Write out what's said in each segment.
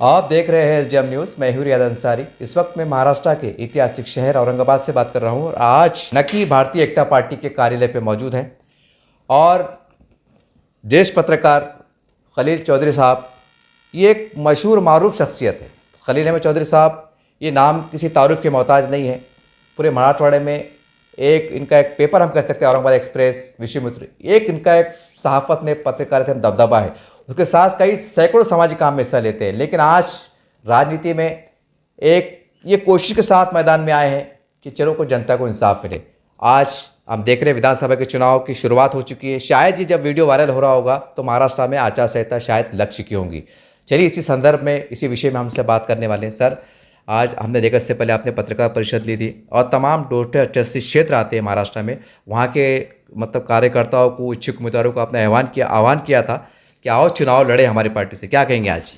आप देख रहे हैं एसडीएम न्यूज़। मैं हूं रियाद अंसारी। इस वक्त मैं महाराष्ट्र के ऐतिहासिक शहर औरंगाबाद से बात कर रहा हूं और आज नकी भारतीय एकता पार्टी के कार्यालय पे मौजूद हैं और ज्येष्ठ पत्रकार खलील चौधरी साहब, ये एक मशहूर मारूफ शख्सियत है। खलील अहमद चौधरी साहब, ये नाम किसी तारुफ के मोहताज नहीं है। पूरे मराठवाड़े में इनका एक पेपर हम कह सकते हैं, औरंगाबाद एक्सप्रेस, विश्वमित्र, एक इनका एक सहाफ़त में पत्रकारिता में दबदबा है। उसके साथ कई सैकड़ों सामाजिक काम में हिस्सा लेते हैं, लेकिन आज राजनीति में ये कोशिश के साथ मैदान में आए हैं कि चलो को जनता को इंसाफ मिले। आज हम देख रहे हैं विधानसभा के चुनाव की शुरुआत हो चुकी है। शायद ये जब वीडियो वायरल हो रहा होगा तो महाराष्ट्र में आचार संहिता शायद लग चुकी होंगी। चलिए इसी संदर्भ में, इसी विषय में हमसे बात करने वाले हैं। सर, आज हमने देखा, इससे पहले आपने पत्रकार परिषद ली थी और तमाम 288 क्षेत्र आते हैं महाराष्ट्र में, वहाँ के मतलब कार्यकर्ताओं को, इच्छुक उम्मीदवारों को आपने आह्वान किया था कि आओ चुनाव लड़े हमारी पार्टी से। क्या कहेंगे आज?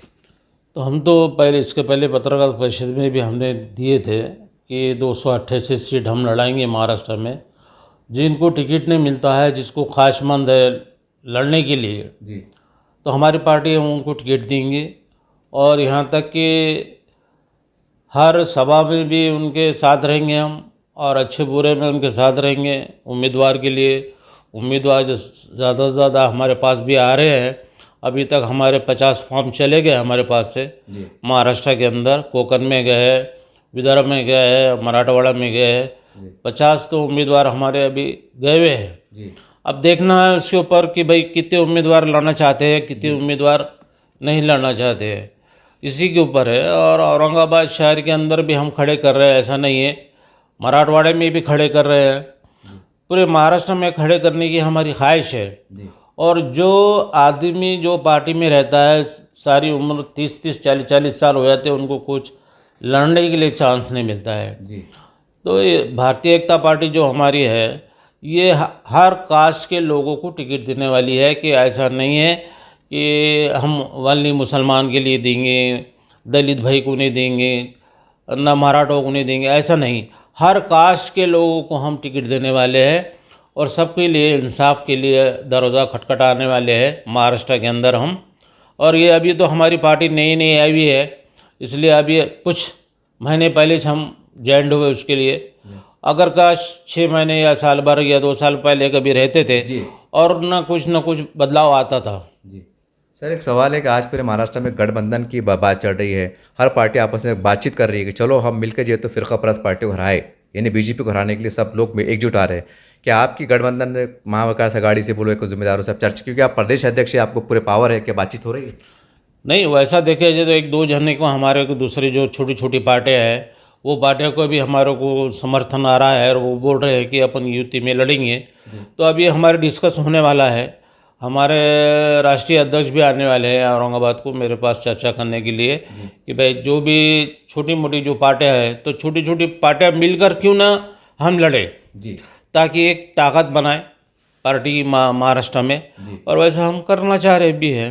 तो हम तो इसके पहले पत्रकार परिषद में भी हमने दिए थे कि 288 सीट हम लड़ाएंगे महाराष्ट्र में। जिनको टिकट नहीं मिलता है, जिसको ख्वाहिशमंद है लड़ने के लिए जी, तो हमारी पार्टी हम उनको टिकट देंगे और यहाँ तक कि हर सभा में भी उनके साथ रहेंगे हम और अच्छे बुरे में उनके साथ रहेंगे। उम्मीदवार के लिए उम्मीदवार जो ज़्यादा से ज़्यादा हमारे पास भी आ रहे हैं। अभी तक हमारे 50 फॉर्म चले गए हमारे पास से महाराष्ट्र के अंदर। कोकण में गए, विदर्भ में गए, मराठवाड़ा में गए, 50 तो उम्मीदवार हमारे अभी गए हुए हैं। अब देखना है उसके ऊपर कि भाई कितने उम्मीदवार लड़ना चाहते हैं, कितने उम्मीदवार नहीं लड़ना चाहते हैं, इसी के ऊपर है। और औरंगाबाद शहर के अंदर भी हम खड़े कर रहे हैं, ऐसा नहीं है। मराठवाड़े में भी खड़े कर रहे हैं, पूरे महाराष्ट्र में खड़े करने की हमारी ख्वाहिश है। और जो आदमी जो पार्टी में रहता है, सारी उम्र 30-30, 40-40 साल हो जाते हैं, उनको कुछ लड़ने के लिए चांस नहीं मिलता है। तो ये भारतीय एकता पार्टी जो हमारी है, ये हर कास्ट के लोगों को टिकट देने वाली है। कि ऐसा नहीं है कि हम वाली मुसलमान के लिए देंगे, दलित भाई को नहीं देंगे, ना मराठों को नहीं देंगे, ऐसा नहीं। हर कास्ट के लोगों को हम टिकट देने वाले हैं और सबके लिए इंसाफ के लिए दरवाज़ा खटखटाने वाले हैं महाराष्ट्र के अंदर हम। और ये अभी तो हमारी पार्टी नई नई आई हुई है, इसलिए अभी कुछ महीने पहले से हम ज्वाइन हुए उसके लिए। अगर काश 6 महीने या साल भर या 2 साल पहले कभी रहते थे और ना कुछ बदलाव आता था। जी सर, एक सवाल है कि आज पूरे महाराष्ट्र में गठबंधन की बात चल रही है। हर पार्टी आपस में बातचीत कर रही है कि चलो हम मिलकर जो तो फिरका परस्त पार्टी को हराए, यानी बीजेपी को हराने के लिए सब लोग एकजुट आ रहे हैं। क्या आपकी गठबंधन महाविकास आघाड़ी से बोलो, एक जिम्मेदारों से चर्चा, क्योंकि आप प्रदेश अध्यक्ष हैं, आपको पूरे पावर है, क्या बातचीत हो रही है? नहीं, वैसा देखे जाए तो 1-2 जने को हमारे को दूसरी जो छोटी छोटी पार्टियाँ हैं, वो पार्टियों को भी हमारे को समर्थन आ रहा है और वो बोल रहे हैं कि अपन युति में लड़ेंगे। तो अभी हमारे डिस्कस होने वाला है। हमारे राष्ट्रीय अध्यक्ष भी आने वाले हैं औरंगाबाद को मेरे पास चर्चा करने के लिए कि भाई जो भी छोटी मोटी जो पार्टियाँ हैं, तो छोटी छोटी पार्टियाँ मिलकर क्यों ना हम लड़े जी, ताकि ताकि एक ताकत बनाए पार्टी महाराष्ट्र में। और वैसा हम करना चाह रहे भी है।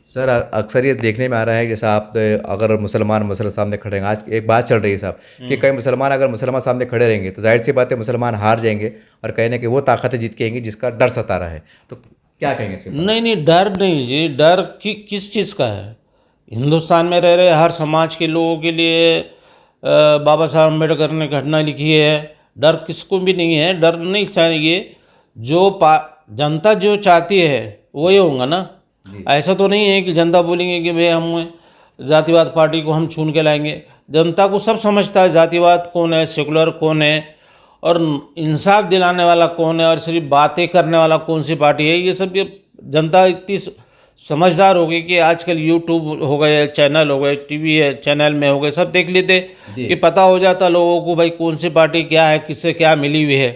सर, अक्सर ये देखने में आ रहा है जैसा आप अगर मुसलमान सामने खड़े रहेंगे, आज एक बात चल रही है साहब कि कई मुसलमान अगर मुसलमान सामने खड़े रहेंगे तो जाहिर सी बात है मुसलमान हार जाएंगे और कहीं ना कि वो ताकतें जीत के आएंगी जिसका डर सता रहा है। तो क्या कहेंगे इसके बारे में? नहीं, डर नहीं जी। डर किस चीज़ का है? हिंदुस्तान में रह रहे हर समाज के लोगों के लिए बाबा साहब अम्बेडकर ने घटना लिखी है। डर किसको भी नहीं है, डर नहीं चाहिए। जो जनता जो चाहती है वही होगा ना। ऐसा तो नहीं है कि जनता बोलेंगे कि भाई हम जातिवाद पार्टी को हम चुन के लाएंगे। जनता को सब समझता है जातिवाद कौन है, सेकुलर कौन है और इंसाफ दिलाने वाला कौन है और सिर्फ बातें करने वाला कौन सी पार्टी है। ये सब ये जनता इतनी समझदार हो गई कि आजकल यूट्यूब हो गए, चैनल हो गए, टीवी है चैनल में हो गए, सब देख लेते कि पता हो जाता लोगों को भाई कौन सी पार्टी क्या है, किससे क्या मिली हुई है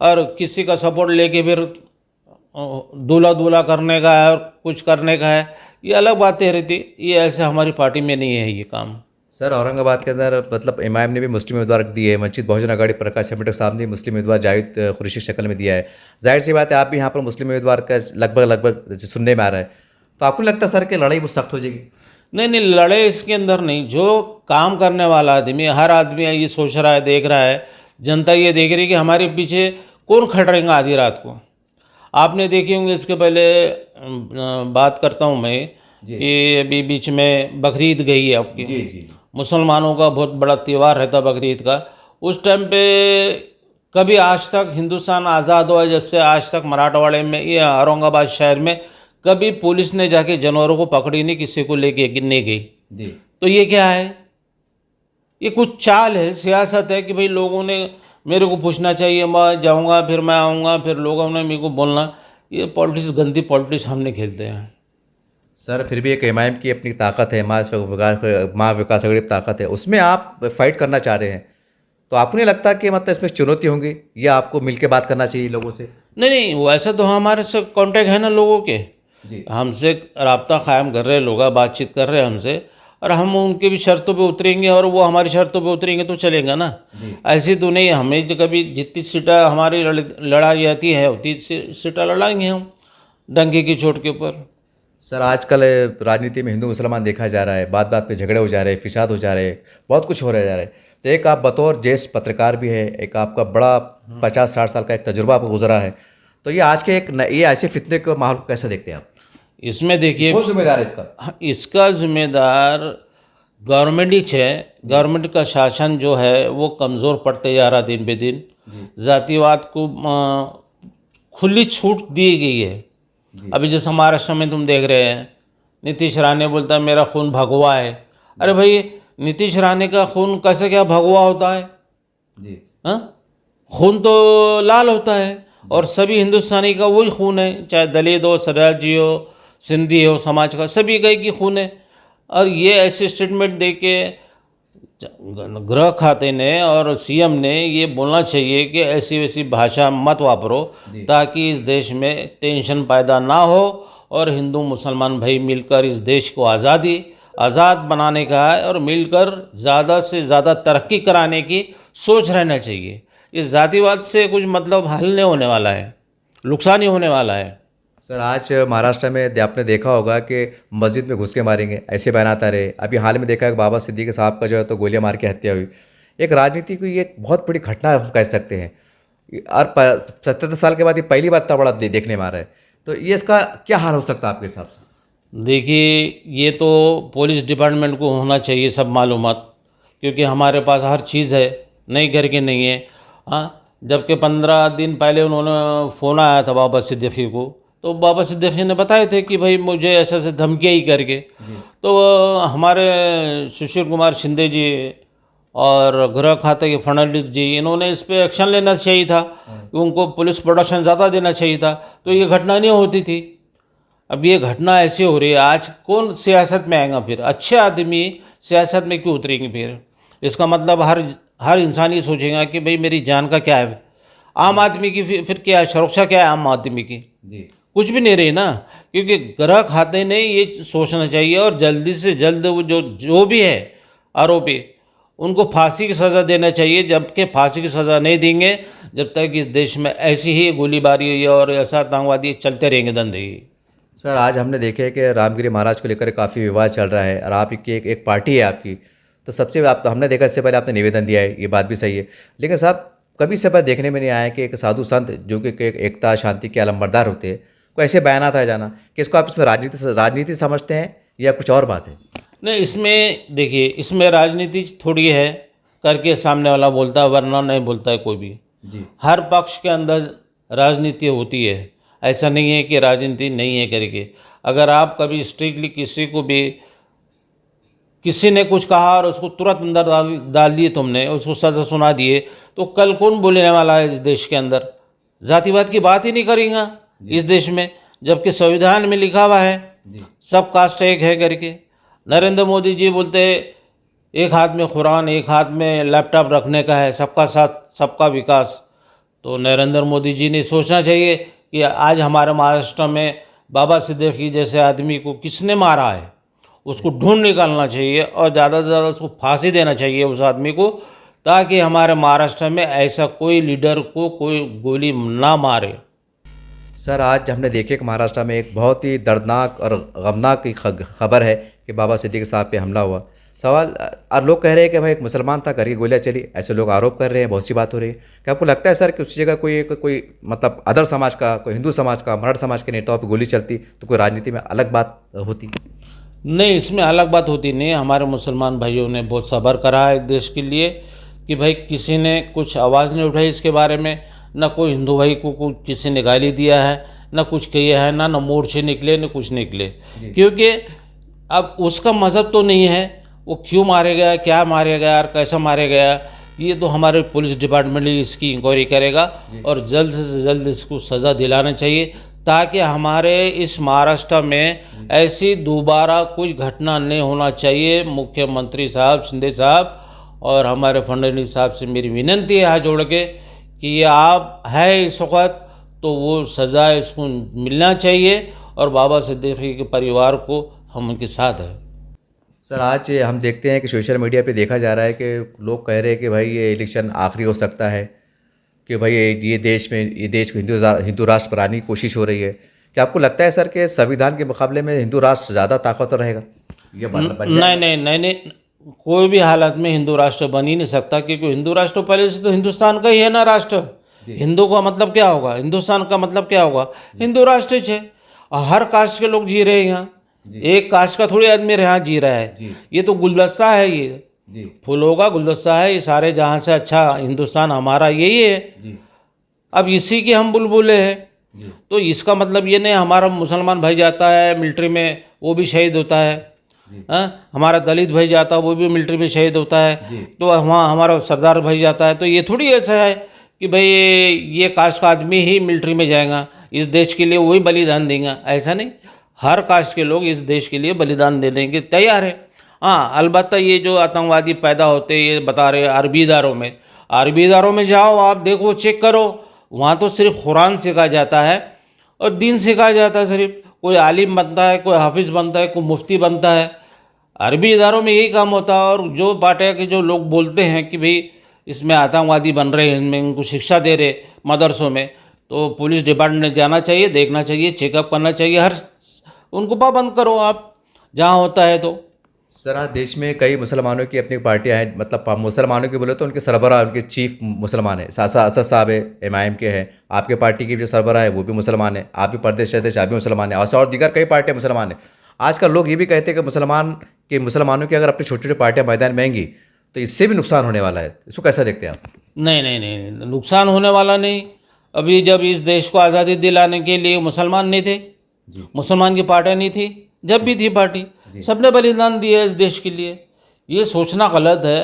और किसी का सपोर्ट लेके फिर दूल्हा करने का है और कुछ करने का है। ये अलग बातें रहती, ये ऐसे हमारी पार्टी में नहीं है ये काम। सर, औरंगाबाद के अंदर मतलब एमआईएम ने भी मुस्लिम उम्मीदवार दिए है। वंचित बहुजन आघाड़ी प्रकाश आंबेडकर साहब ने मुस्लिम उम्मीदवार जावेद कुरैशी शक्ल में दिया है। जाहिर सी बात है आप भी यहाँ पर मुस्लिम उम्मीदवार का लगभग सुनने में आ रहा है। तो आपको लगता है सर कि लड़ाई बहुत सख्त हो जाएगी? नहीं, लड़े इसके अंदर नहीं। जो काम करने वाला आदमी, हर आदमी ये सोच रहा है, देख रहा है, जनता ये देख रही है कि हमारे पीछे कौन खड़ रहेगा आधी रात को। आपने देखे होंगे, इसके पहले बात करता हूँ मैं जी। ये अभी बीच में बकरीद गई है आपकी, जी जी जी। मुसलमानों का बहुत बड़ा त्यौहार रहता बकरीद का। उस टाइम पे कभी आज तक हिंदुस्तान आज़ाद हुआ जब से आज तक मराठवाड़े में या औरंगाबाद शहर में कभी पुलिस ने जाके जानवरों को पकड़ी नहीं, किसी को लेके नहीं गई। जी। तो ये क्या है? ये कुछ चाल है, सियासत है कि भाई लोगों ने मेरे को पूछना चाहिए, मैं जाऊंगा फिर मैं आऊँगा, फिर लोगों ने मेरे को बोलना। ये पॉलिटिक्स, गंदी पॉलिटिक्स हमने खेलते हैं। सर फिर भी एक एमआईएम की अपनी ताकत है, माँ विकास अघड़ी की ताकत है, उसमें आप फाइट करना चाह रहे हैं, तो आपको नहीं लगता कि मतलब इसमें चुनौती होंगी या आपको मिलके बात करना चाहिए लोगों से? नहीं नहीं, वैसा तो हमारे से कांटेक्ट है ना लोगों के, जी। हमसे राब्ता कायम कर रहे हैं लोग, बातचीत कर रहे हैं हमसे, और हम उनके भी शर्तों पे उतरेंगे और वो हमारी शर्तों पे उतरेंगे तो चलेगा ना। ऐसी तो नहीं, हमें जो कभी जितनी सीटा हमारी लड़ाई जाती है उतनी सीटा लड़ाएंगे हम डंके की चोट के ऊपर। सर आजकल राजनीति में हिंदू मुसलमान देखा जा रहा है, बात बात पे झगड़े हो जा रहे हैं, फिसाद हो जा रहे हैं, बहुत कुछ हो रहा जा रहा है। तो एक आप बतौर ज्येष्ठ पत्रकार भी है, एक आपका बड़ा 50-60 साल का एक तजुर्बा आपको गुजरा है, तो ये आज के ये ऐसे फितने के माहौल को कैसे देखते हैं आप? इसमें देखिए, कौन जिम्मेदार है इसका? हाँ, इसका जिम्मेदार गवर्नमेंट ही है। गवर्नमेंट का शासन जो है वो कमज़ोर पड़ते जा रहा दिन पे दिन। जातिवाद को खुली छूट दी गई है। अभी जैसे महाराष्ट्र में तुम देख रहे हैं, नीतीश राणे बोलता है मेरा खून भगवा है। अरे भाई, नीतीश राणे का खून कैसे क्या भगवा होता है? जी। हाँ, खून तो लाल होता है और सभी हिंदुस्तानी का वही खून है, चाहे दलित हो, सराजी हो, सिंधी हो, समाज का, सभी का एक ही खून है। और ये ऐसे स्टेटमेंट दे के गृह खाते ने और सीएम ने ये बोलना चाहिए कि ऐसी वैसी भाषा मत वापरो, ताकि इस देश में टेंशन पैदा ना हो और हिंदू मुसलमान भाई मिलकर इस देश को आज़ाद बनाने का है और मिलकर ज़्यादा से ज़्यादा तरक्की कराने की सोच रहना चाहिए। इस जातिवाद से कुछ मतलब हल नहीं होने वाला है, नुकसान ही होने वाला है। सर आज महाराष्ट्र में आपने देखा होगा कि मस्जिद में घुस के मारेंगे, ऐसे बयानात आ रहे। अभी हाल में देखा है बाबा सिद्दीकी साहब का जो है तो गोलियां मार के हत्या हुई। एक राजनीति की ये बहुत बड़ी घटना हम कह सकते हैं और 77 साल के बाद ये पहली बार इतना बड़ा देखने में आ रहा है, तो ये इसका क्या हाल हो सकता है आपके हिसाब से? देखिए, ये तो पुलिस डिपार्टमेंट को होना चाहिए सब मालूमात, क्योंकि हमारे पास हर चीज़ है, नहीं करके नहीं है। हाँ, जबकि 15 दिन पहले उन्होंने फ़ोन आया था बाबा सिद्दीकी को, तो बाबा सिद्दीकी ने बताए थे कि भाई मुझे ऐसे ऐसे धमकियाँ ही करके। तो हमारे सुशील कुमार शिंदे जी और गृह खाते के फडणवीस जी, इन्होंने इस पर एक्शन लेना चाहिए था, उनको पुलिस प्रोटेक्शन ज़्यादा देना चाहिए था, तो ये घटना नहीं होती थी। अब ये घटना ऐसी हो रही है, आज कौन सियासत में आएगा फिर? अच्छे आदमी सियासत में क्यों उतरेंगे फिर? इसका मतलब हर इंसान ये सोचेगा कि भाई मेरी जान का क्या है। आम आदमी की फिर क्या है, सुरक्षा क्या है आम आदमी की? जी। कुछ भी नहीं रही ना, क्योंकि गृह खाते ने ये सोचना चाहिए और जल्दी से जल्द वो जो भी है आरोपी, उनको फांसी की सज़ा देना चाहिए। जबकि फांसी की सज़ा नहीं देंगे जब तक इस देश में ऐसी ही गोलीबारी और ऐसा आतंकवादी चलते रहेंगे धंधे। सर आज हमने देखे कि रामगिरी महाराज को लेकर काफ़ी विवाद चल रहा है और आपकी एक पार्टी है आपकी, तो सबसे आप तो हमने देखा इससे पहले आपने निवेदन दिया है, ये बात भी सही है, लेकिन साहब कभी से बार देखने में नहीं आया कि एक साधु संत जो कि एकता शांति के अलंबरदार होते हैं को ऐसे बयानात आ जाना, कि इसको आप इसमें राजनीति समझते हैं या कुछ और बात है? नहीं, इसमें देखिए, इसमें राजनीति थोड़ी है करके सामने वाला बोलता है, वरना नहीं बोलता है कोई भी। जी। हर पक्ष के अंदर राजनीति होती है, ऐसा नहीं है कि राजनीति नहीं है करके। अगर आप कभी स्ट्रिक्टली किसी ने कुछ कहा और उसको तुरंत अंदर डाल दिए तुमने, उसको सज़ा सुना दिए, तो कल कौन बोलने वाला है इस देश के अंदर? जातिवाद की बात ही नहीं करेंगे इस देश में, जबकि संविधान में लिखा हुआ है सब कास्ट एक है करके। नरेंद्र मोदी जी बोलते एक हाथ में कुरान एक हाथ में लैपटॉप रखने का है, सबका साथ सबका विकास। तो नरेंद्र मोदी जी ने सोचना चाहिए कि आज हमारे महाराष्ट्र में बाबा सिद्दीकी जैसे आदमी को किसने मारा है, उसको ढूंढ निकालना चाहिए और ज़्यादा से ज़्यादा उसको फांसी देना चाहिए उस आदमी को, ताकि हमारे महाराष्ट्र में ऐसा कोई लीडर को कोई गोली ना मारे। सर आज हमने देखे कि महाराष्ट्र में एक बहुत ही दर्दनाक और गमनाक की खबर है कि बाबा सिद्दीकी साहब पे हमला हुआ। सवाल और लोग कह रहे हैं कि भाई एक मुसलमान था, घर की गोलियाँ चली, ऐसे लोग आरोप कर रहे हैं, बहुत सी बात हो रही है। क्या आपको लगता है सर कि उसी जगह कोई मतलब अदर समाज का, कोई हिंदू समाज का, मराठा समाज के नेताओं पर गोली चलती तो कोई राजनीति में अलग बात होती? नहीं, इसमें अलग बात होती नहीं है। हमारे मुसलमान भाइयों ने बहुत सब्र करा है देश के लिए कि भाई किसी ने कुछ आवाज़ नहीं उठाई इसके बारे में, ना कोई हिंदू भाई को कुछ किसी ने गाली दिया है, ना कुछ किया है, ना मोर्चे निकले, ना कुछ निकले, क्योंकि अब उसका मज़हब तो नहीं है। वो क्यों मारे गया, क्या मारे गया और कैसा मारे गया, ये तो हमारे पुलिस डिपार्टमेंट ही इसकी इंक्वायरी करेगा और जल्द से जल्द इसको सज़ा दिलाना चाहिए, ताकि हमारे इस महाराष्ट्र में ऐसी दोबारा कुछ घटना नहीं होना चाहिए। मुख्यमंत्री साहब, शिंदे साहब और हमारे फडणवीस साहब से मेरी विनती है हाथ जोड़ के कि ये आप है इस वक्त तो वो सज़ा इसको मिलना चाहिए और बाबा सिद्दीकी के परिवार को हम उनके साथ हैं। सर, आज हम देखते हैं कि सोशल मीडिया पे देखा जा रहा है कि लोग कह रहे हैं कि भाई ये इलेक्शन आखिरी हो सकता है, कि भाई ये देश को हिंदू राष्ट्र बनाने की कोशिश हो रही है। क्या आपको लगता है सर कि संविधान के मुकाबले में हिंदू राष्ट्र ज़्यादा ताकतवर रहेगा? ये नहीं, कोई भी हालत में हिंदू राष्ट्र बन ही नहीं सकता, क्योंकि हिंदू राष्ट्र पहले से तो हिंदुस्तान का ही है ना राष्ट्र। हिंदू का मतलब क्या होगा, हिंदुस्तान का मतलब क्या होगा, हिंदू राष्ट्र है। और हर कास्ट के लोग जी रहे हैं यहाँ, एक कास्ट का थोड़ी आदमी यहाँ जी रहा है। ये तो गुलदस्ता है, ये फूलों का गुलदस्ता है, ये सारे जहाँ से अच्छा हिंदुस्तान हमारा यही है। अब इसी के हम बुलबुले हैं, तो इसका मतलब ये नहीं हमारा मुसलमान भाई जाता है मिलिट्री में वो भी शहीद होता है, हमारा दलित भाई जाता है वो भी मिलिट्री में शहीद होता है, तो वहाँ हमारा सरदार भाई जाता है, तो ये थोड़ी ऐसा है कि भाई ये कास्ट का आदमी ही मिलिट्री में जाएगा, इस देश के लिए वही बलिदान देगा, ऐसा नहीं। हर कास्ट के लोग इस देश के लिए बलिदान देने के तैयार है। हाँ, अलबत्ता ये जो आतंकवादी पैदा होते ये बता रहे अरबी इदारों में जाओ, आप देखो, चेक करो, वहाँ तो सिर्फ कुरान सिखाया जाता है और दीन सिखाया जाता है। सिर्फ कोई आलिम बनता है, कोई हाफिज़ बनता है, कोई मुफ्ती बनता है, अरबी इदारों में यही काम होता है। और जो पार्टियाँ के जो लोग बोलते हैं कि भाई इसमें आतंकवादी बन रहे हैं, इनमें इनको शिक्षा दे रहे मदरसों में, तो पुलिस डिपार्टमेंट ने जाना चाहिए, देखना चाहिए, चेकअप करना चाहिए, हर उनको पाबंद करो आप जहाँ होता है। तो सर, आज देश में कई मुसलमानों की अपनी पार्टियां हैं, मतलब मुसलमानों की बोले तो उनके सरबराह, उनके चीफ मुसलमान है, असद साहब है, MIM के हैं, आपके पार्टी की जो सरबराह है वो भी मुसलमान है, आप भी प्रदेश अध्यक्ष, आप भी मुसलमान है, और दीगर कई पार्टियां मुसलमान है। आजकल लोग ये भी कहते हैं कि मुसलमानों की अगर अपनी छोटी छोटी पार्टियां मैदान में आएंगी तो इससे भी नुकसान होने वाला है। इसको कैसा देखते हैं आप? नहीं, नुकसान होने वाला नहीं। अभी जब इस देश को आज़ादी दिलाने के लिए मुसलमान नहीं थे, मुसलमान की पार्टियाँ नहीं थी, जब भी थी पार्टी सबने बलिदान दिया इस देश के लिए। ये सोचना गलत है।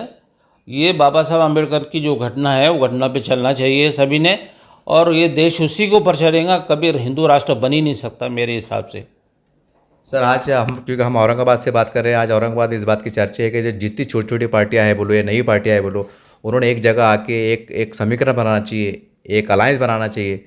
ये बाबा साहब अम्बेडकर की जो घटना है वो घटना पे चलना चाहिए सभी ने, और ये देश उसी के ऊपर चलेगा, कभी हिंदू राष्ट्र बन ही नहीं सकता मेरे हिसाब से। सर, आज क्योंकि हम औरंगाबाद से बात कर रहे हैं, आज औरंगाबाद इस बात की चर्चा है कि जो जितनी छोटी छोटी पार्टियां हैं बोलो या नई पार्टियां हैं बोलो, उन्होंने एक जगह आके एक समीकरण बनाना चाहिए, एक अलायंस बनाना चाहिए।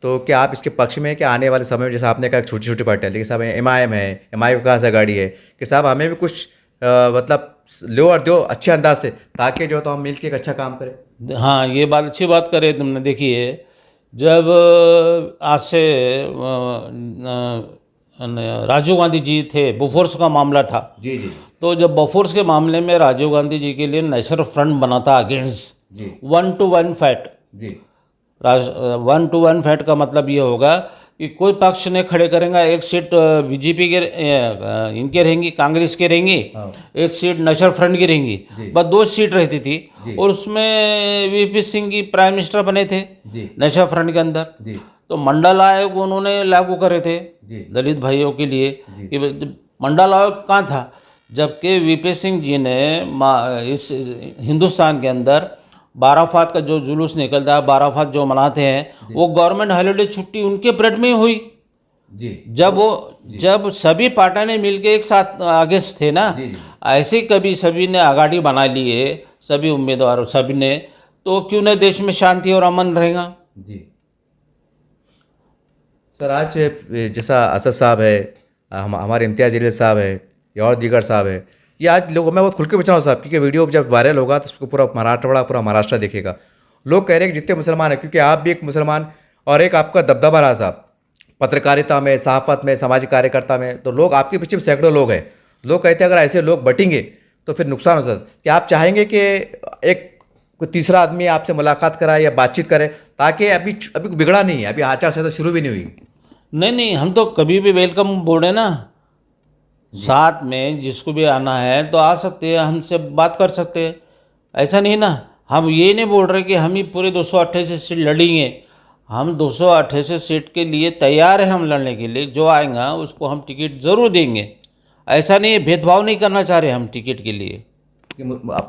तो क्या आप इसके पक्ष में कि आने वाले समय में, जैसे आपने कहा छोटी छोटी पार्टियां, लेकिन साहब MIM है, MIM का आगाड़ी है, कि साहब हमें भी कुछ मतलब लो और दो अच्छे अंदाज से, ताकि जो तो हम मिल के एक अच्छा काम करें। हाँ, ये बात अच्छी बात करे तुमने। देखिए, जब आज से राजीव गांधी जी थे, बोफोर्स का मामला था, जी, तो जब बोफोर्स के मामले में राजीव गांधी जी के लिए नेशनल फ्रंट बना था against 1-to-1 fight. 1-to-1 fight का मतलब ये होगा कि कोई पक्ष ने खड़े करेंगे, एक सीट बीजेपी के इनके रहेंगी, कांग्रेस के रहेंगी, एक सीट नेशनल फ्रंट की रहेंगी, बस 2 सीट रहती थी। और उसमें VP सिंह की प्राइम मिनिस्टर बने थे नेशनल फ्रंट के अंदर। तो मंडल आयोग उन्होंने लागू करे थे दलित भाइयों के लिए, कि मंडल आयोग कहाँ था, जबकि VP सिंह जी ने इस हिंदुस्तान के अंदर बाराफात का जो जुलूस निकलता है, बाराफात जो मनाते हैं, वो गवर्नमेंट हॉलीडे छुट्टी उनके पीरियड में हुई जब सभी पार्टियां ने मिलकर एक साथ आगे थे ना। ऐसे कभी सभी ने आगाड़ी बना ली है, सभी उम्मीदवारों सभी ने, तो क्यों न देश में शांति और अमन रहेगा। सर, आज जैसा असद साहब है, हमारे इम्तियाज़ जलील साहब है, या और दीगर साहब है, ये आज लोग, मैं बहुत खुल के पूछा हूँ साहब, क्योंकि वीडियो जब वायरल होगा तो उसको पूरा मराठवाड़ा, पूरा महाराष्ट्र देखेगा। लोग कह रहे हैं कि जितने मुसलमान हैं, क्योंकि आप भी एक मुसलमान और एक आपका दबदबा रहा साहब पत्रकारिता में, सहाफ़त में, सामाजिक कार्यकर्ता में, तो लोग आपके पीछे सैकड़ों लोग हैं। लोग कहते हैं अगर ऐसे लोग बटेंगे तो फिर नुकसान हो सकता है। क्या आप चाहेंगे कि एक कोई तीसरा आदमी आपसे मुलाकात कराए या बातचीत करे, ताकि अभी बिगड़ा नहीं है, अभी आचार संहिता शुरू भी नहीं हुई? नहीं, हम तो कभी भी वेलकम बोल रहे ना, साथ में जिसको भी आना है तो आ सकते हैं, हमसे बात कर सकते हैं। ऐसा नहीं ना, हम ये नहीं बोल रहे कि हम ही पूरे 288 सीट लड़ेंगे। हम 288 सीट के लिए तैयार हैं, हम लड़ने के लिए। जो आएगा उसको हम टिकट ज़रूर देंगे। ऐसा नहीं, भेदभाव नहीं करना चाह रहे हम टिकट के लिए। कि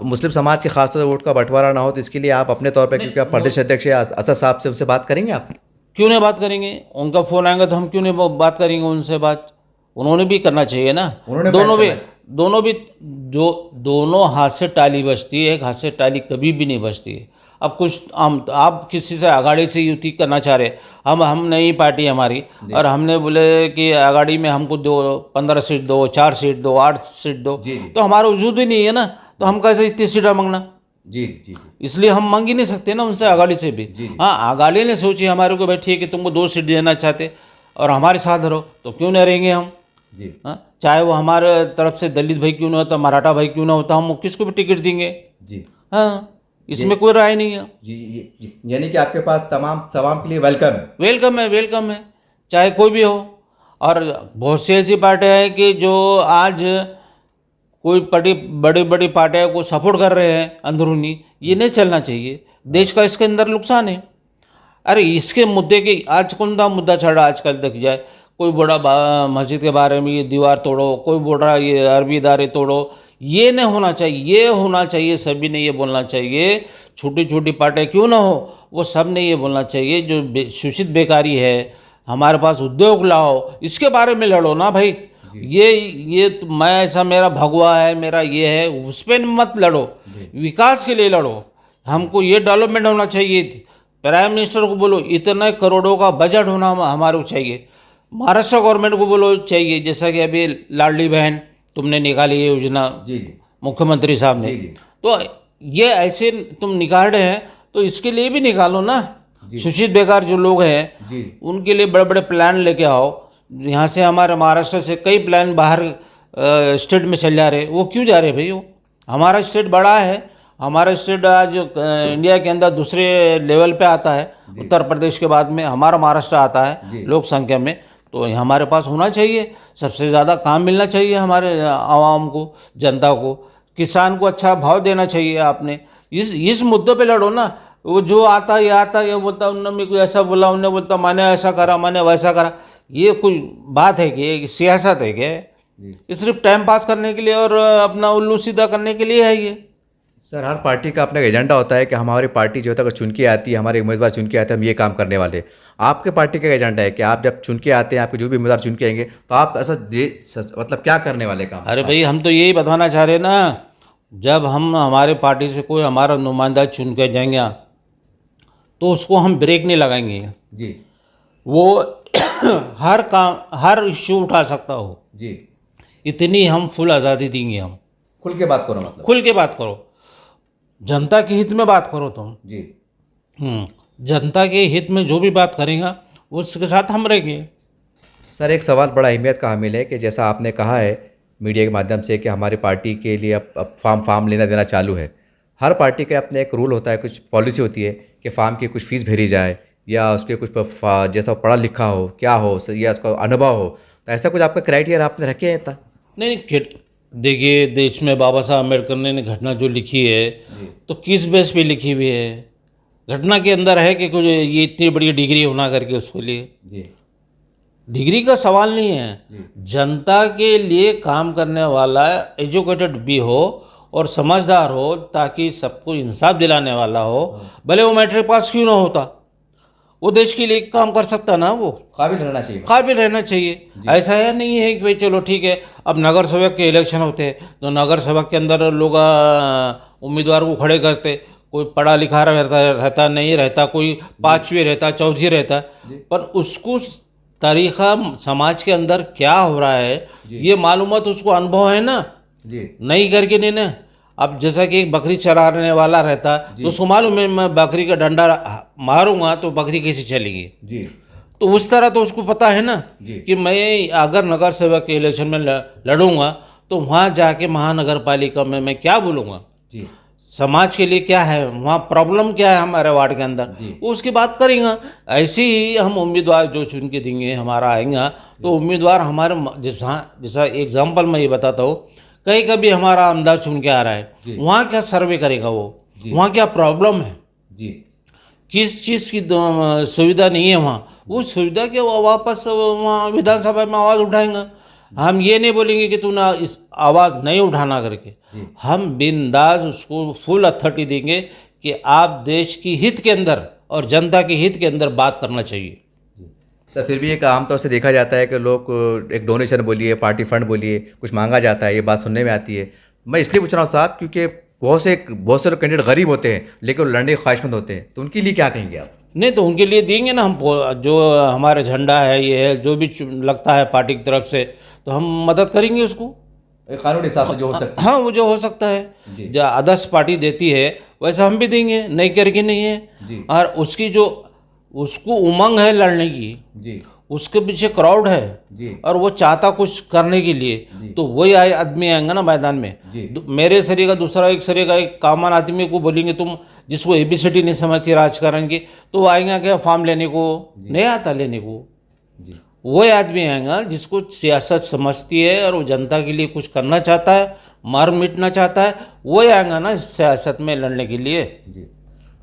मुस्लिम समाज के खासतौर से वोट का बंटवारा ना हो, तो इसके लिए आप अपने तौर पर, क्योंकि आप प्रदेश अध्यक्ष असद साहब से उनसे बात करेंगे आप? क्यों नहीं बात करेंगे? उनका फ़ोन आएगा तो हम क्यों नहीं बात करेंगे उनसे बात? उन्होंने भी करना चाहिए ना। दोनों भी जो दोनों हाथ से ताली बजती है, एक हाथ से ताली कभी भी नहीं बजती है। अब कुछ आप किसी से अगाड़ी से युति करना चाह रहे, हम नई पार्टी हमारी, और हमने बोले कि अगाड़ी में हमको दो 15 सीट दो, 4 सीट दो, 8 सीट दो, तो हमारा वजूद ही नहीं है ना, तो हम कैसे इतनी सीटें मांगना? जी। इसलिए हम मांग ही नहीं सकते ना उनसे, अगाड़ी से भी। हाँ, अगाड़ी ने सोची हमारे को, भाई ठीक है तुमको 2 सीट देना चाहते और हमारे साथ रहो, तो क्यों नहीं रहेंगे हम? हाँ, चाहे वो हमारे तरफ से दलित भाई क्यों ना होता, मराठा भाई क्यों ना होता, हम किसको भी टिकट देंगे। हाँ, इसमें कोई राय नहीं है। यानी कि आपके पास तमाम के लिए वेलकम है, चाहे कोई भी हो। और बहुत सी ऐसी पार्टियाँ हैं कि जो आज कोई बड़ी पार्टियों को सपोर्ट कर रहे हैं अंदरूनी। ये नहीं चलना चाहिए, देश का इसके अंदर नुकसान है। अरे इसके मुद्दे के आज कौन सा मुद्दा चढ़ा आजकल तक जाए? कोई बड़ा मस्जिद के बारे में ये दीवार तोड़ो, कोई बोल रहा ये अरबी इदारे तोड़ो। ये नहीं होना चाहिए, ये होना चाहिए सभी ने ये बोलना चाहिए। छोटी छोटी पार्टियाँ क्यों ना हो, वो सब ने ये बोलना चाहिए जो शोषित बेकारी है, हमारे पास उद्योग लाओ, इसके बारे में लड़ो ना भाई। ये तो मैं ऐसा, मेरा भगवा है, मेरा ये है, उस पर मत लड़ो, विकास के लिए लड़ो। हमको ये डेवलपमेंट होना चाहिए। प्राइम मिनिस्टर को बोलो इतने करोड़ों का बजट होना हमारे को चाहिए। महाराष्ट्र गवर्नमेंट को बोलो चाहिए, जैसा कि अभी लाडली बहन तुमने निकाली ये योजना, मुख्यमंत्री साहब ने, तो ये ऐसे तुम निकाल रहे हैं तो इसके लिए भी निकालो ना। शोषित बेकार जो लोग हैं उनके लिए बड़े बड़े प्लान लेके आओ। यहाँ से हमारे महाराष्ट्र से कई प्लान बाहर स्टेट में चल जा रहे, वो क्यों जा रहे भाई? वो हमारा स्टेट बड़ा है, हमारा स्टेट आज इंडिया के अंदर दूसरे लेवल पे आता है। उत्तर प्रदेश के बाद में हमारा महाराष्ट्र आता है लोक संख्या में, तो हमारे पास होना चाहिए। सबसे ज़्यादा काम मिलना चाहिए हमारे आवाम को, जनता को। किसान को अच्छा भाव देना चाहिए। आपने इस मुद्दे पे लड़ो ना। वो जो आता ये बोलता उन्होंने कोई ऐसा बोला, उन्होंने बोलता मैंने ऐसा करा, मैंने वैसा करा। ये कोई बात है कि सियासत है क्या? ये सिर्फ टाइम पास करने के लिए और अपना उल्लू सीधा करने के लिए है ये। सर, हर पार्टी का अपना एजेंडा होता है कि हमारी पार्टी जो है अगर चुन के आती है, हमारे उम्मीदवार चुन के आते हैं, हम ये काम करने वाले। आपके पार्टी का एजेंडा है कि आप जब चुन के आते हैं, आपके जो भी उम्मीदवार चुन के आएंगे, तो आप ऐसा मतलब क्या करने वाले काम? अरे भाई, हम तो यही बताना चाह रहे ना, जब हम हमारे पार्टी से कोई हमारा नुमाइंदा चुन के जाएंगे तो उसको हम ब्रेक नहीं लगाएंगे। वो हर काम, हर इश्यू उठा सकता हो। इतनी हम फुल आज़ादी देंगे। हम खुल के बात करो, मतलब खुल के बात करो, जनता के हित में बात करो तुम। जनता के हित में जो भी बात करेगा उसके साथ हम रहेंगे। सर, एक सवाल बड़ा अहमियत का हामिल है कि जैसा आपने कहा है मीडिया के माध्यम से कि हमारी पार्टी के लिए अब फार्म लेना देना चालू है। हर पार्टी का अपने एक रूल होता है, कुछ पॉलिसी होती है कि फार्म की कुछ फ़ीस भरी जाए या उसके कुछ जैसा पढ़ा लिखा हो, क्या हो, या उसका अनुभव हो। तो ऐसा कुछ आपका क्राइटेरिया आपने रखे हैं? था नहीं, देखिए देश में बाबा साहब अम्बेडकर ने घटना जो लिखी है तो किस बेस पे लिखी हुई है? घटना के अंदर है कि कुछ ये इतनी बड़ी डिग्री होना करके उसके लिए डिग्री का सवाल नहीं है। जनता के लिए काम करने वाला एजुकेटेड भी हो और समझदार हो, ताकि सबको इंसाफ दिलाने वाला हो। भले वो मैट्रिक पास क्यों ना होता, वो देश के लिए काम कर सकता ना। वो काबिल रहना चाहिए। ऐसा है नहीं है कि भाई चलो ठीक है, अब नगर सेवक के इलेक्शन होते हैं तो नगर सेवक के अंदर लोग उम्मीदवार को खड़े करते, कोई पढ़ा लिखा रहता नहीं रहता, कोई 5वीं रहता, 4वीं रहता, पर उसको तरीक़ा समाज के अंदर क्या हो रहा है ये मालूमात, उसको अनुभव है ना। नहीं करके नहीं ना। अब जैसा कि एक बकरी चराने वाला रहता तो उसको मालूम है मैं बकरी का डंडा मारूंगा तो बकरी कैसे चलेगी। तो उस तरह तो उसको पता है ना कि मैं अगर नगर सेवक के इलेक्शन में लड़ूंगा तो वहाँ जाके महानगर पालिका में मैं क्या बोलूँगा। समाज के लिए क्या है, वहाँ प्रॉब्लम क्या है हमारे वार्ड के अंदर, वो उसकी बात करेंगे। ऐसे ही हम उम्मीदवार जो चुन के देंगे हमारा आएगा, तो उम्मीदवार हमारे जैसा एग्जाम्पल मैं ये बताता हूँ, कहीं कभी हमारा आमदार चुन के आ रहा है, वहाँ क्या सर्वे करेगा वो, वहाँ क्या प्रॉब्लम है जी, किस चीज़ की सुविधा नहीं है वहाँ, उस सुविधा के वो वापस वहाँ विधानसभा में आवाज़ उठाएंगे। हम ये नहीं बोलेंगे कि तू ना इस आवाज़ नहीं उठाना करके, हम बिंदास उसको फुल अथॉरिटी देंगे कि आप देश की हित के अंदर और जनता के हित के अंदर बात करना चाहिए। सर फिर भी एक आमतौर से देखा जाता है कि लोग एक डोनेशन बोलिए, पार्टी फंड बोलिए, कुछ मांगा जाता है, ये बात सुनने में आती है। मैं इसलिए पूछ रहा हूँ साहब, क्योंकि बहुत से लोग कैंडिडेट गरीब होते हैं लेकिन लड़ने के ख्वाहिशमंद होते हैं, तो उनके लिए क्या कहेंगे आप? नहीं तो उनके लिए देंगे ना हम, जो हमारे झंडा है ये है जो भी लगता है पार्टी की तरफ से, तो हम मदद करेंगे उसको एक कानूनी हिसाब से जो हो सकता हाँ वो जो हो सकता है, जो आदर्श पार्टी देती है वैसा हम भी देंगे, नहीं करके नहीं है। और उसकी जो उसको उमंग है लड़ने की जी, उसके पीछे क्राउड है जी, और वो चाहता कुछ करने के लिए, तो वही आदमी आएंगे ना मैदान में। मेरे शरीर का दूसरा एक शरीर का एक कॉमन आदमी को बोलेंगे तुम, जिसको एबीसीडी नहीं समझती राजकारण की, तो वो आएंगे क्या फॉर्म लेने को, नहीं आता लेने को। वही आदमी आएगा जिसको सियासत समझती है और वो जनता के लिए कुछ करना चाहता है, मार मिटना चाहता है, वही आएगा ना इस सियासत में लड़ने के लिए। जी।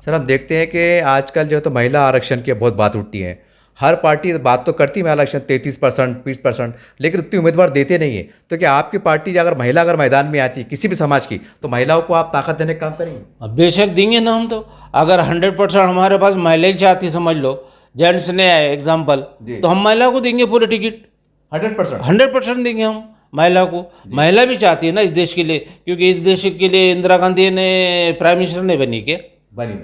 सर हम देखते हैं कि आजकल जो है तो महिला आरक्षण की बहुत बात उठती है, हर पार्टी बात तो करती है महिला आरक्षण 33%, 20%, लेकिन उतनी उम्मीदवार देते नहीं है। तो क्या आपकी पार्टी अगर महिला अगर मैदान में आती है किसी भी समाज की, तो महिलाओं को आप ताकत देने का काम करेंगे? अब बेशक देंगे ना हम, तो अगर 100% हमारे पास महिलाएं चाहती, समझ लो जेंट्स ने आए एग्जाम्पल, तो हम महिला को देंगे पूरे टिकट, 100% देंगे हम महिला को। महिला भी चाहती है ना इस देश के लिए, क्योंकि इस देश के लिए इंदिरा गांधी ने प्राइम मिनिस्टर नहीं बनी के, बनी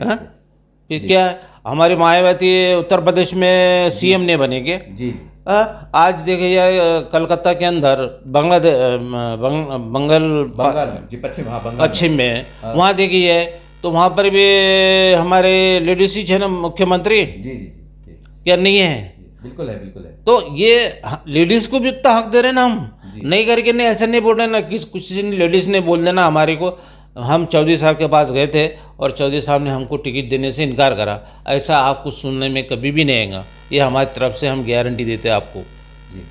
फिर क्या हमारी मायावती उत्तर प्रदेश में सीएम नहीं बनेंगे जी। आज देखिए कलकत्ता के अंदर बंगल जी, पश्चिम पश्चिम में, वहाँ देखिए तो वहाँ पर भी हमारे लेडीज ही है ना मुख्यमंत्री, जी, जी, क्या नहीं है? बिल्कुल है, बिल्कुल है। तो ये लेडीज को भी उतना हक दे रहे ना हम, नहीं करके नहीं, ऐसा नहीं बोल रहे ना कि कुछ लेडीज ने बोल देना हमारे को। हम चौधरी साहब के पास गए थे और चौधरी साहब ने हमको टिकट देने से इनकार करा, ऐसा आपको सुनने में कभी भी नहीं आएगा, ये हमारी तरफ से हम गारंटी देते हैं आपको। जी,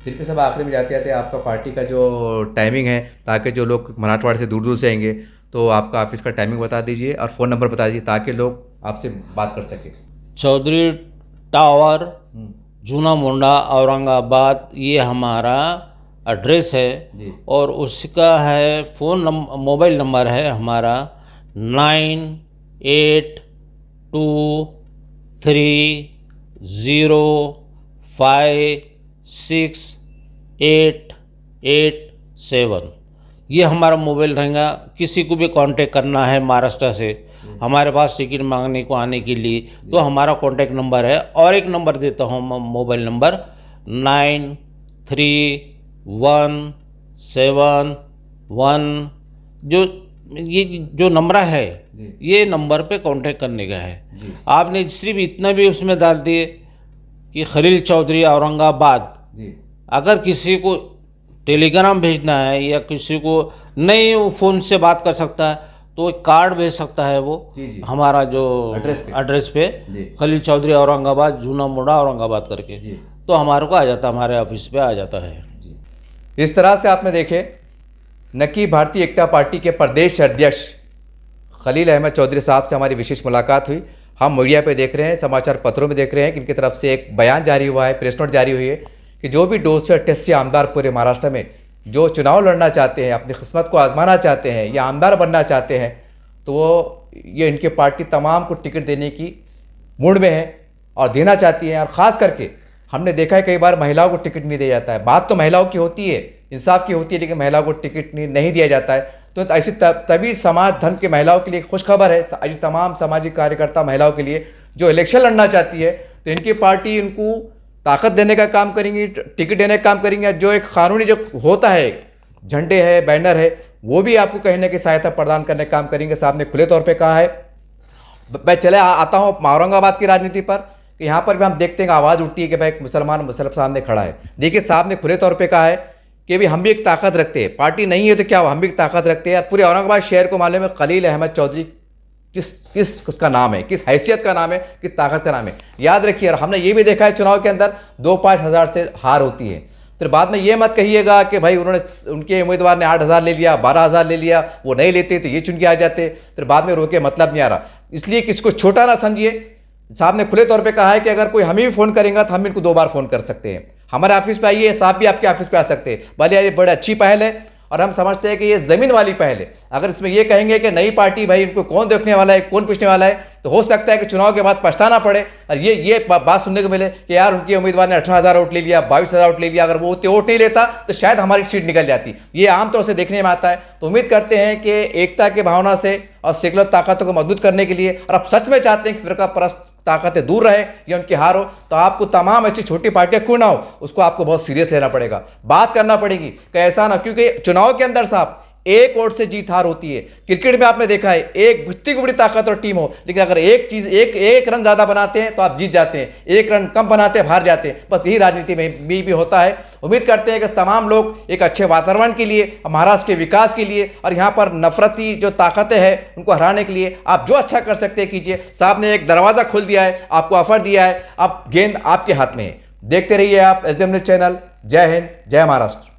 फिर भी सब आखिरी में जाते जाते आपका पार्टी का जो टाइमिंग है, ताकि जो लोग मराठवाड़े से दूर दूर से आएंगे, तो आपका ऑफिस का टाइमिंग बता दीजिए और फ़ोन नंबर बता दीजिए ताकि लोग आपसे बात कर सकें। चौधरी टावर, जूना मुंडा, औरंगाबाद, ये हमारा एड्रेस है। और उसका है मोबाइल नंबर है हमारा 9823056887। ये हमारा मोबाइल रहेगा। किसी को भी कांटेक्ट करना है महाराष्ट्र से हमारे पास टिकट मांगने को आने के लिए, तो हमारा कांटेक्ट नंबर है। और एक नंबर देता हूँ, मोबाइल नंबर 931711, जो नंबर है, ये नंबर पे कांटेक्ट करने का है। आपने सिर्फ इतना भी उसमें डाल दिए कि खलील चौधरी औरंगाबाद। अगर किसी को टेलीग्राम भेजना है या किसी को नहीं वो फ़ोन से बात कर सकता है, तो एक कार्ड भेज सकता है वो हमारा जो एड्रेस पे खलील चौधरी औरंगाबाद, जूना मुंडा औरंगाबाद करके, तो हमारे को आ जाता है, हमारे ऑफिस पे आ जाता है। इस तरह से आपने देखे न कि भारतीय एकता पार्टी के प्रदेश अध्यक्ष खलील अहमद चौधरी साहब से हमारी विशेष मुलाकात हुई। हम मीडिया पे देख रहे हैं, समाचार पत्रों में देख रहे हैं कि इनकी तरफ से एक बयान जारी हुआ है, प्रेस नोट जारी हुई है कि जो भी 288 आमदार पूरे महाराष्ट्र में जो चुनाव लड़ना चाहते हैं, अपनी किस्मत को आजमाना चाहते हैं या आमदार बनना चाहते हैं, तो वो ये इनके पार्टी तमाम को टिकट देने की मूड में है और देना चाहती है। और ख़ास करके हमने देखा है कई बार महिलाओं को टिकट नहीं दिया जाता है। बात तो महिलाओं की होती है, इंसाफ की होती है, लेकिन महिलाओं को टिकट नहीं दिया जाता है। तो ऐसी तभी समाज धर्म के महिलाओं के लिए खुशखबर है, ऐसी तमाम सामाजिक कार्यकर्ता महिलाओं के लिए जो इलेक्शन लड़ना चाहती है, तो इनकी पार्टी इनको ताकत देने का काम करेंगी, टिकट देने का काम करेंगे। जो एक कानूनी जो होता है, झंडे है, बैनर है, वो भी आपको कहीं ना कहीं सहायता प्रदान करने का काम करेंगे। साहब ने खुले तौर पे कहा है। मैं चले आता हूँ औरंगाबाद की राजनीति पर, कि यहाँ पर भी हम देखते हैं आवाज़ उठती है कि भाई मुसलमान मुसलमान सामने खड़ा है। देखिए साहब ने खुले तौर पे कहा है कि भी हम भी एक ताकत रखते हैं, पार्टी नहीं है तो क्या हुआ, हम भी एक ताकत रखते हैं। पूरे औरंगाबाद शहर को मालूम है खलील अहमद चौधरी किस उसका नाम है, किस हैसियत का नाम है, किस ताकत का नाम है। याद रखिए, और हमने ये भी देखा है चुनाव के अंदर 2-5 हज़ार से हार होती है। फिर बाद में ये मत कहिएगा कि भाई उनके उम्मीदवार ने 8,000 ले लिया, 12,000 ले लिया, वो नहीं लेते तो ये चुन के आ जाते, फिर बाद में रोके मतलब नहीं आ रहा। इसलिए किसको छोटा ना समझिए। साहब ने खुले तौर पे कहा है कि अगर कोई हमें भी फ़ोन करेगा तो हम इनको 2 बार फ़ोन कर सकते हैं। हमारे ऑफिस पे आइए, साहब भी आपके ऑफिस पे आ सकते हैं। भले यार ये बड़ी अच्छी पहल है और हम समझते हैं कि ये ज़मीन वाली पहल है। अगर इसमें ये कहेंगे कि नई पार्टी, भाई इनको कौन देखने वाला है, कौन पूछने वाला है, तो हो सकता है कि चुनाव के बाद पछताना पड़े। और ये बात सुनने को मिले कि यार उनके उम्मीदवार ने 18,000 वोट ले लिया, 22,000 वोट ले लिया, अगर वो उतने वोट नहीं लेता तो शायद हमारी सीट निकल जाती। ये आमतौर से देखने में आता है। तो उम्मीद करते हैं कि एकता की भावना से और सेकुलर ताकतों को मजबूत करने के लिए, और आप सच में चाहते हैं कि फिरका परस्त ताकतें दूर रहे या उनकी हार हो, तो आपको तमाम ऐसी छोटी पार्टियां क्यों ना हो, उसको आपको बहुत सीरियस लेना पड़ेगा, बात करना पड़ेगी कि ऐसा ना, क्योंकि चुनाव के अंदर साहब एक वोट से जीत हार होती है। क्रिकेट में आपने देखा है, एक इतनी बड़ी ताकतवर टीम हो, लेकिन अगर एक रन ज्यादा बनाते हैं तो आप जीत जाते हैं, एक रन कम बनाते हैं हार जाते हैं। बस यही राजनीति में भी होता है। उम्मीद करते हैं कि तमाम लोग एक अच्छे वातावरण के लिए, महाराष्ट्र के विकास के लिए और यहाँ पर नफरती जो ताकतें हैं उनको हराने के लिए आप जो अच्छा कर सकते हैं कीजिए। साहब ने एक दरवाज़ा खोल दिया है, आपको ऑफर दिया है, अब गेंद आपके हाथ में है। देखते रहिए आप SDM न्यूज़ चैनल। जय हिंद, जय महाराष्ट्र।